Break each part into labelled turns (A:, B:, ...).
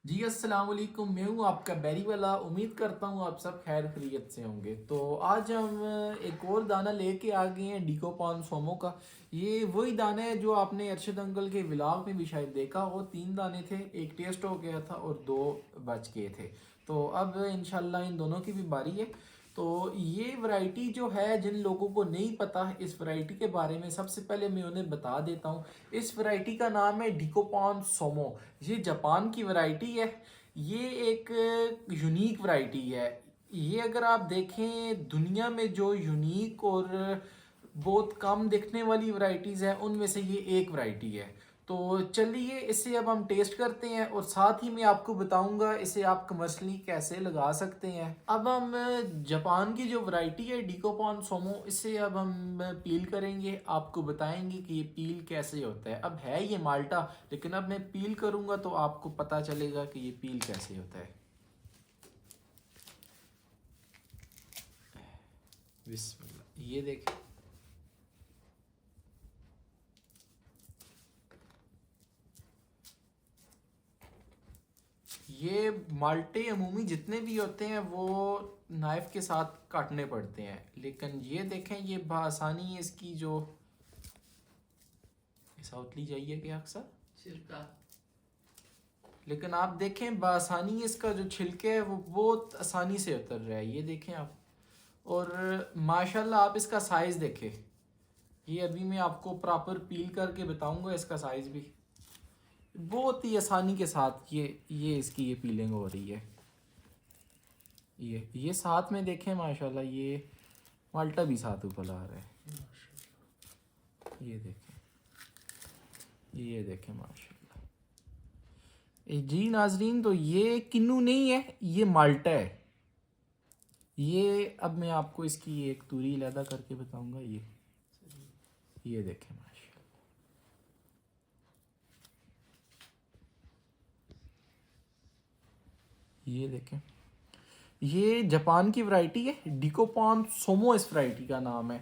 A: जी अस्सलाम वालेकुम। मैं हूँ आपका बैरी वाला। उम्मीद करता हूँ आप सब खैर खैरियत से होंगे। तो आज हम एक और दाना लेके आ गए हैं डिकोपॉन सोमो का। ये वही दाना है जो आपने अरशद अंकल के व्लॉग में भी शायद देखा। वो 3 दाने थे, एक टेस्ट हो गया था और 2 बच गए थे। तो अब इंशाल्लाह इन दोनों की भी बारी है। तो ये वैरायटी जो है, जिन लोगों को नहीं पता इस वैरायटी के बारे में, सबसे पहले मैं उन्हें बता देता हूँ। इस वैरायटी का नाम है डिकोपॉन सोमो। ये जापान की वैरायटी है। ये एक यूनिक वैरायटी है। ये अगर आप देखें दुनिया में जो यूनिक और बहुत कम दिखने वाली वैरायटीज़ हैं उनमें से ये एक वैरायटी है। तो चलिए इसे अब हम टेस्ट करते हैं और साथ ही मैं आपको बताऊंगा इसे आप कमर्शली कैसे लगा सकते हैं। अब हम जापान की जो वैरायटी है डिकोपॉन सोमो, इसे अब हम पील करेंगे, आपको बताएंगे कि ये पील कैसे होता है। अब है ये माल्टा, लेकिन अब मैं पील करूंगा तो आपको पता चलेगा कि ये पील कैसे होता है। बिस्मिल्लाह, ये देखें। ये माल्टे अमूमी जितने भी होते हैं वो नाइफ के साथ काटने पड़ते हैं, लेकिन ये देखें ये बआसानी इसकी जो साउथली जाइए क्या अक्सर छिलका, लेकिन आप देखें बआसानी इसका जो छिलके है वो बहुत आसानी से उतर रहा है। ये देखें आप, और माशाल्लाह आप इसका साइज़ देखें। ये अभी मैं आपको प्रॉपर पील करके बताऊंगा इसका साइज़ भी। बहुत ही आसानी के साथ ये इसकी ये पीलिंग हो रही है। ये साथ में देखें माशाल्लाह, ये माल्टा भी साथ ऊपर आ रहा है। ये देखें माशाल्लाह। जी नाजरीन, तो ये किन्नू नहीं है, ये माल्टा है। ये अब मैं आपको इसकी एक दूरी अलहदा करके बताऊंगा। ये देखें माशाल्लाह। ये देखें, ये जापान की वैरायटी है, डिकोपॉन सोमो इस वैरायटी का नाम है।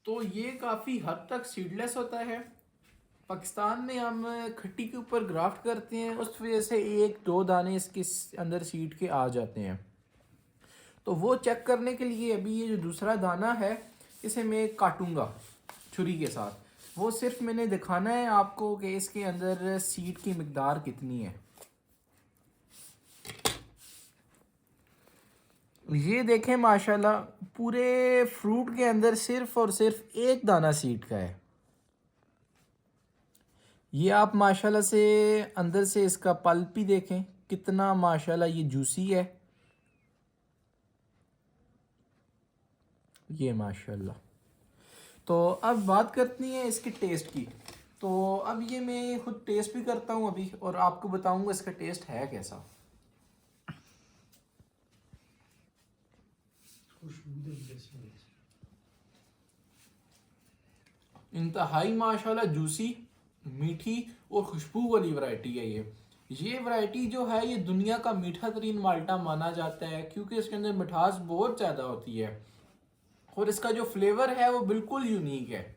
A: तो ये काफ़ी हद तक सीडलेस होता है। पाकिस्तान में हम खट्टी के ऊपर ग्राफ्ट करते हैं, उस वजह से 1-2 दाने इसके अंदर सीड के आ जाते हैं। तो वो चेक करने के लिए अभी ये जो दूसरा दाना है इसे मैं काटूंगा छुरी के साथ। वो सिर्फ मैंने दिखाना है आपको कि इसके अंदर सीड की मिकदार कितनी है। ये देखें माशाल्लाह, पूरे फ्रूट के अंदर सिर्फ और सिर्फ एक दाना सीड का है। ये आप माशाल्लाह से अंदर से इसका पल्प ही देखें कितना माशाल्लाह ये जूसी है। ये माशाल्लाह। तो अब बात करती हैं इसके टेस्ट की। तो अब ये मैं खुद टेस्ट भी करता हूँ अभी और आपको बताऊंगा इसका टेस्ट है कैसा। इंतहाई माशाल्लाह जूसी, मीठी और खुशबू वाली वैरायटी है ये वैरायटी जो है ये दुनिया का मीठा तरीन माल्टा माना जाता है, क्योंकि इसके अंदर मिठास बहुत ज़्यादा होती है और इसका जो फ्लेवर है वो बिल्कुल यूनिक है।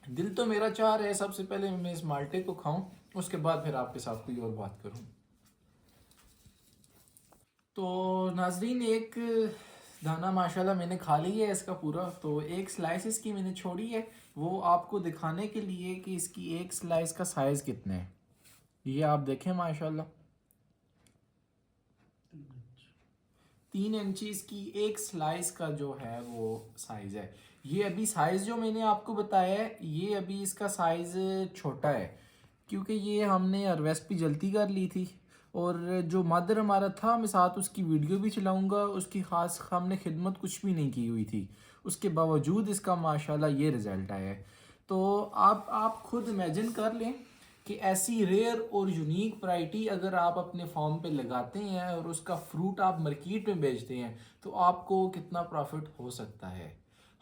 A: दिल तो मेरा चाह रहा है सबसे पहले मैं इस माल्टे को खाऊं, उसके बाद फिर आपके साथ कोई और बात करूं। तो नाजरीन, एक दाना माशाल्लाह मैंने खा लिया है इसका पूरा। तो एक स्लाइस इसकी मैंने छोड़ी है, वो आपको दिखाने के लिए कि इसकी एक स्लाइस का साइज़ कितना है। ये आप देखें माशाल्लाह, 3 इंची इसकी एक स्लाइस का जो है वो साइज़ है। ये अभी साइज़ जो मैंने आपको बताया है ये अभी इसका साइज़ छोटा है, क्योंकि ये हमने रेसिपी जल्दी कर ली थी। और जो मदर हमारा था, मैं साथ उसकी वीडियो भी चलाऊंगा, उसकी ख़ास हमने खिदमत कुछ भी नहीं की हुई थी, उसके बावजूद इसका माशाल्लाह ये रिज़ल्ट आया है। तो आप खुद इमेजिन कर लें कि ऐसी रेयर और यूनिक वैरायटी अगर आप अपने फार्म पे लगाते हैं और उसका फ्रूट आप मार्केट में बेचते हैं तो आपको कितना प्रॉफिट हो सकता है।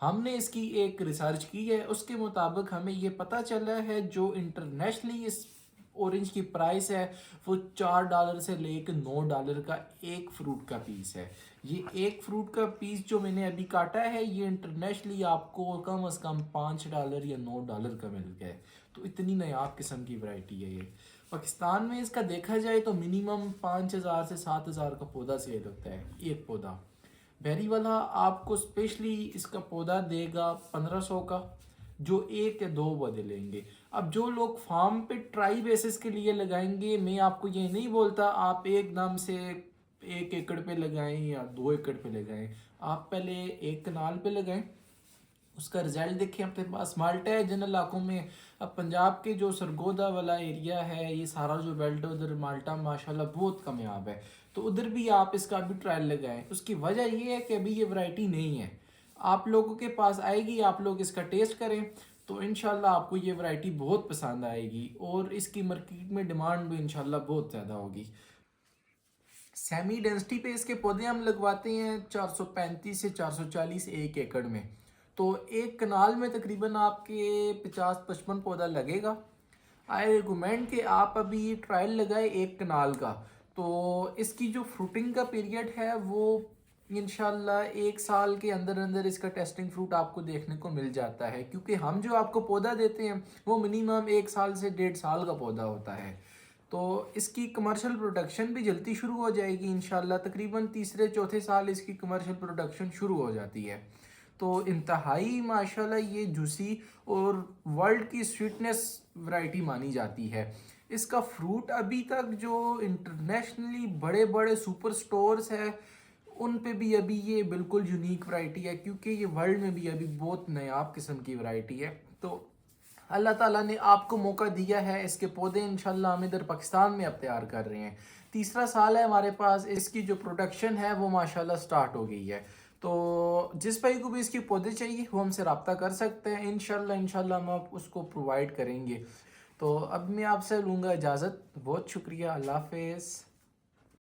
A: हमने इसकी एक रिसर्च की है, उसके मुताबिक हमें ये पता चला है जो इंटरनेशनली इस ऑरेंज की प्राइस है वो $4 से लेकर $9 का एक फ्रूट का पीस है। ये एक फ्रूट का पीस जो मैंने अभी काटा है ये इंटरनेशनली आपको कम से कम $5 या $9 का मिल गया है। तो इतनी नायाब किस्म की वैरायटी है ये। पाकिस्तान में इसका देखा जाए तो मिनिमम 5,000 से 7,000 का पौधा सेल होता है एक पौधा। बेरी वाला आपको स्पेशली इसका पौधा देगा 1,500 का, जो एक या दो पौधे लेंगे। अब जो लोग फार्म पे ट्राई बेसिस के लिए लगाएंगे, मैं आपको ये नहीं बोलता आप एकदम से 1 एकड़ पे लगाएं या 2 एकड़ पे लगाएं। आप पहले 1 कनाल पे लगाएं, उसका रिजल्ट देखें। अपने पास माल्टा है जिन इलाकों में। अब पंजाब के जो सरगोदा वाला एरिया है, ये सारा जो बेल्ट है, उधर माल्टा माशाल्लाह बहुत कामयाब है, तो उधर भी आप इसका भी ट्रायल लगाएं। उसकी वजह ये है कि अभी ये वैरायटी नहीं है, आप लोगों के पास आएगी, आप लोग इसका टेस्ट करें तो इंशाल्लाह आपको ये वैरायटी बहुत पसंद आएगी और इसकी मार्केट में डिमांड भी इंशाल्लाह बहुत ज़्यादा होगी। सेमी डेंसिटी पे इसके पौधे हम लगवाते हैं 435 से 440 1 एकड़ में। तो 1 कनाल में तकरीबन आपके 50-55 पौधा लगेगा। आई रिकमेंड कि आप अभी ट्रायल लगाए 1 कनाल का, तो इसकी जो फ्रूटिंग का पीरियड है वो इंशाल्लाह 1 साल के अंदर अंदर इसका टेस्टिंग फ्रूट आपको देखने को मिल जाता है, क्योंकि हम जो आपको पौधा देते हैं वो मिनिमम 1 साल से 1.5 साल का पौधा होता है। तो इसकी कमर्शियल प्रोडक्शन भी जल्दी शुरू हो जाएगी इंशाल्लाह। तकरीबन तीसरे चौथे साल इसकी कमर्शियल प्रोडक्शन शुरू हो जाती है। तो इंतहाई माशाल्लाह ये जूसी और वर्ल्ड की स्वीटनेस वैरायटी मानी जाती है। इसका फ्रूट अभी तक जो इंटरनेशनली बड़े बड़े सुपर स्टोर्स है उन पे भी अभी ये बिल्कुल यूनिक वैरायटी है, क्योंकि ये वर्ल्ड में भी अभी बहुत नायाब किस्म की वैरायटी है। तो अल्लाह ताला ने आपको मौका दिया है, इसके पौधे इंशाल्लाह हम इधर पाकिस्तान में अब तैयार कर रहे हैं। तीसरा साल है हमारे पास, इसकी जो प्रोडक्शन है वो माशाल्लाह स्टार्ट हो गई है। तो जिस भाई को भी इसके पौधे चाहिए वो हमसे रब्ता कर सकते हैं, इंशाल्लाह हम आप उसको प्रोवाइड करेंगे। तो अब मैं आपसे लूँगा इजाज़त। बहुत शुक्रिया, अल्लाह हाफ़िज़।